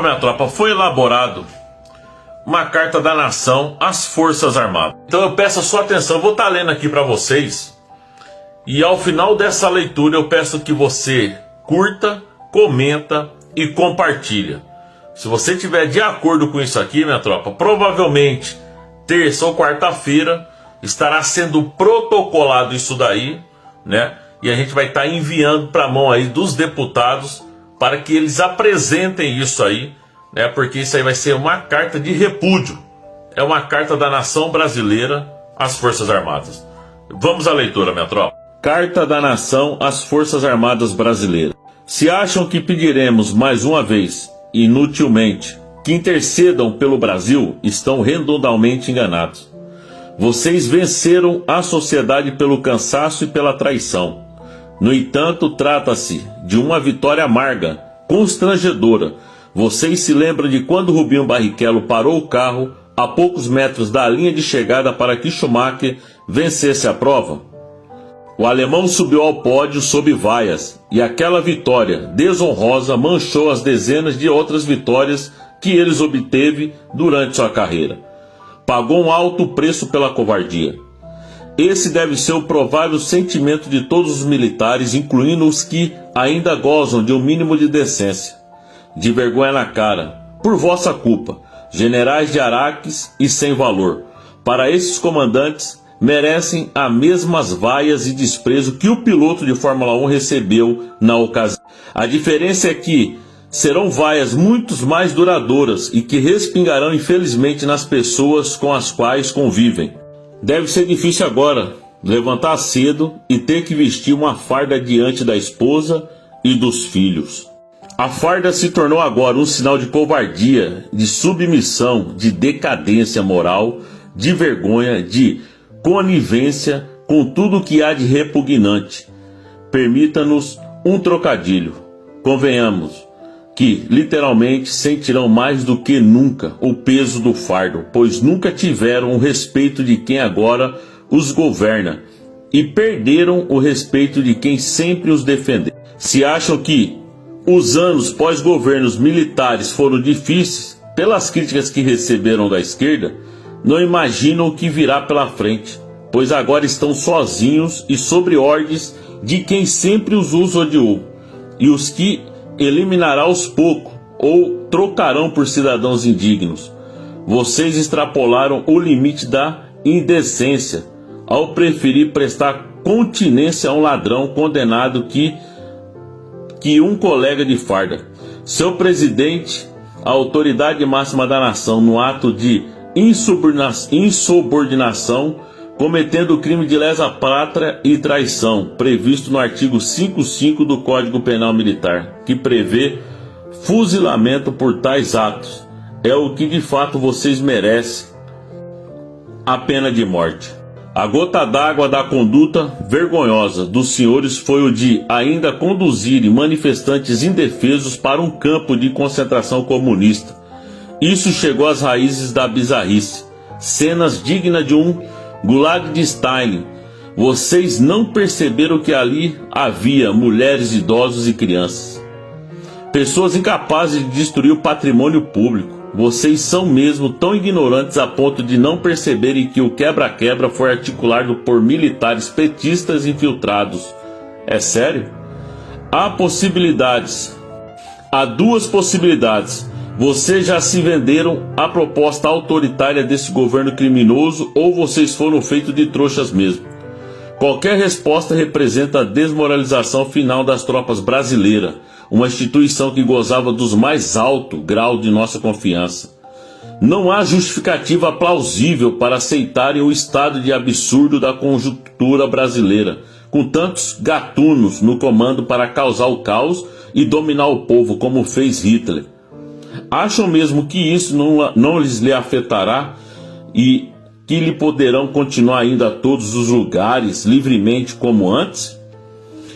Minha tropa, foi elaborado uma carta da nação às Forças Armadas. Então eu peço a sua atenção, eu vou estar lendo aqui para vocês. E ao final dessa leitura eu peço que você curta, comenta e compartilha. Se você estiver de acordo com isso aqui, minha tropa, provavelmente terça ou quarta-feira estará sendo protocolado isso daí, né? E a gente vai estar enviando para a mão aí dos deputados para que eles apresentem isso aí, né? Porque isso aí vai ser uma carta de repúdio. É uma carta da nação brasileira às Forças Armadas. Vamos à leitura, minha tropa. Carta da nação às Forças Armadas Brasileiras. Se acham que pediremos mais uma vez, inutilmente, que intercedam pelo Brasil, estão redondamente enganados. Vocês venceram a sociedade pelo cansaço e pela traição. No entanto, trata-se de uma vitória amarga, constrangedora. Vocês se lembram de quando Rubinho Barrichello parou o carro a poucos metros da linha de chegada para que Schumacher vencesse a prova? O alemão subiu ao pódio sob vaias, e aquela vitória desonrosa manchou as dezenas de outras vitórias que eles obteve durante sua carreira. Pagou um alto preço pela covardia. Esse deve ser o provável sentimento de todos os militares, incluindo os que ainda gozam de um mínimo de decência. De vergonha na cara, por vossa culpa, generais de Araques e sem valor. Para esses comandantes, merecem as mesmas vaias e desprezo que o piloto de Fórmula 1 recebeu na ocasião. A diferença é que serão vaias muito mais duradouras e que respingarão infelizmente nas pessoas com as quais convivem. Deve ser difícil agora levantar cedo e ter que vestir uma farda diante da esposa e dos filhos. A farda se tornou agora um sinal de covardia, de submissão, de decadência moral, de vergonha, de conivência com tudo que há de repugnante. Permita-nos um trocadilho. Convenhamos que, literalmente, sentirão mais do que nunca o peso do fardo, pois nunca tiveram o respeito de quem agora os governa e perderam o respeito de quem sempre os defendeu. Se acham que os anos pós-governos militares foram difíceis, pelas críticas que receberam da esquerda, não imaginam o que virá pela frente, pois agora estão sozinhos e sob ordens de quem sempre os odiou, e os que eliminará aos poucos ou trocarão por cidadãos indignos. Vocês extrapolaram o limite da indecência ao preferir prestar continência a um ladrão condenado que um colega de farda. Seu presidente, a autoridade máxima da nação, no ato de insubordinação, cometendo o crime de lesa pátria e traição, previsto no artigo 55 do Código Penal Militar, que prevê fuzilamento por tais atos. É o que de fato vocês merecem, a pena de morte. A gota d'água da conduta vergonhosa dos senhores foi o de ainda conduzirem manifestantes indefesos para um campo de concentração comunista. Isso chegou às raízes da bizarrice, cenas dignas de um Gulag de Stalin. Vocês não perceberam que ali havia mulheres, idosos e crianças, pessoas incapazes de destruir o patrimônio público. Vocês são mesmo tão ignorantes a ponto de não perceberem que o quebra-quebra foi articulado por militares petistas infiltrados. É sério? Há duas possibilidades. Vocês já se venderam à proposta autoritária desse governo criminoso, ou vocês foram feitos de trouxas mesmo. Qualquer resposta representa a desmoralização final das tropas brasileiras, uma instituição que gozava dos mais alto grau de nossa confiança. Não há justificativa plausível para aceitarem o estado de absurdo da conjuntura brasileira, com tantos gatunos no comando para causar o caos e dominar o povo, como fez Hitler. Acham mesmo que isso não lhe afetará e que lhe poderão continuar indo a todos os lugares livremente como antes?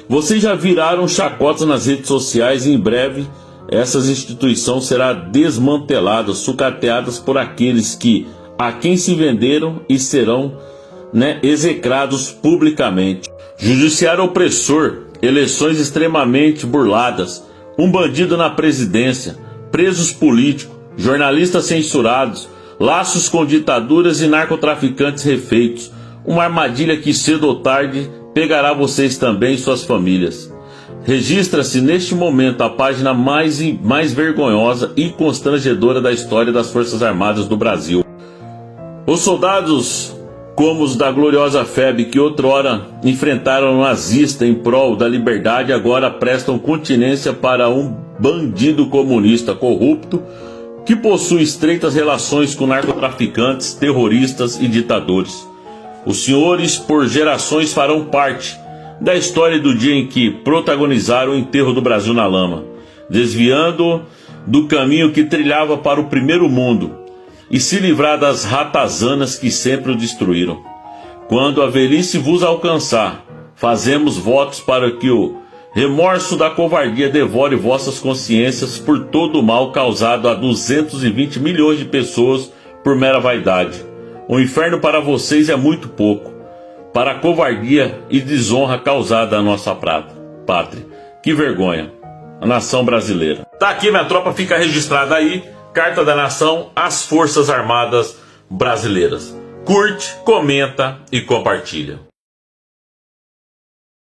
Vocês já viraram chacotas nas redes sociais e em breve essas instituições serão desmanteladas, sucateadas por aqueles a quem se venderam e serão execrados publicamente. Judiciário opressor, eleições extremamente burladas, um bandido na presidência, presos políticos, jornalistas censurados, laços com ditaduras e narcotraficantes refeitos. Uma armadilha que cedo ou tarde pegará vocês também e suas famílias. Registra-se neste momento a página mais vergonhosa e constrangedora da história das Forças Armadas do Brasil. Os soldados, como os da gloriosa FEB, que outrora enfrentaram o nazista em prol da liberdade, agora prestam continência para um bandido comunista corrupto que possui estreitas relações com narcotraficantes, terroristas e ditadores. Os senhores, por gerações, farão parte da história do dia em que protagonizaram o enterro do Brasil na lama, desviando do caminho que trilhava para o primeiro mundo e se livrar das ratazanas que sempre o destruíram. Quando a velhice vos alcançar, fazemos votos para que o remorso da covardia devore vossas consciências por todo o mal causado a 220 milhões de pessoas por mera vaidade. O inferno para vocês é muito pouco, para a covardia e desonra causada à nossa pátria. Que vergonha, a nação brasileira. Tá aqui, minha tropa, fica registrada aí, Carta da Nação às Forças Armadas Brasileiras. Curte, comenta e compartilha.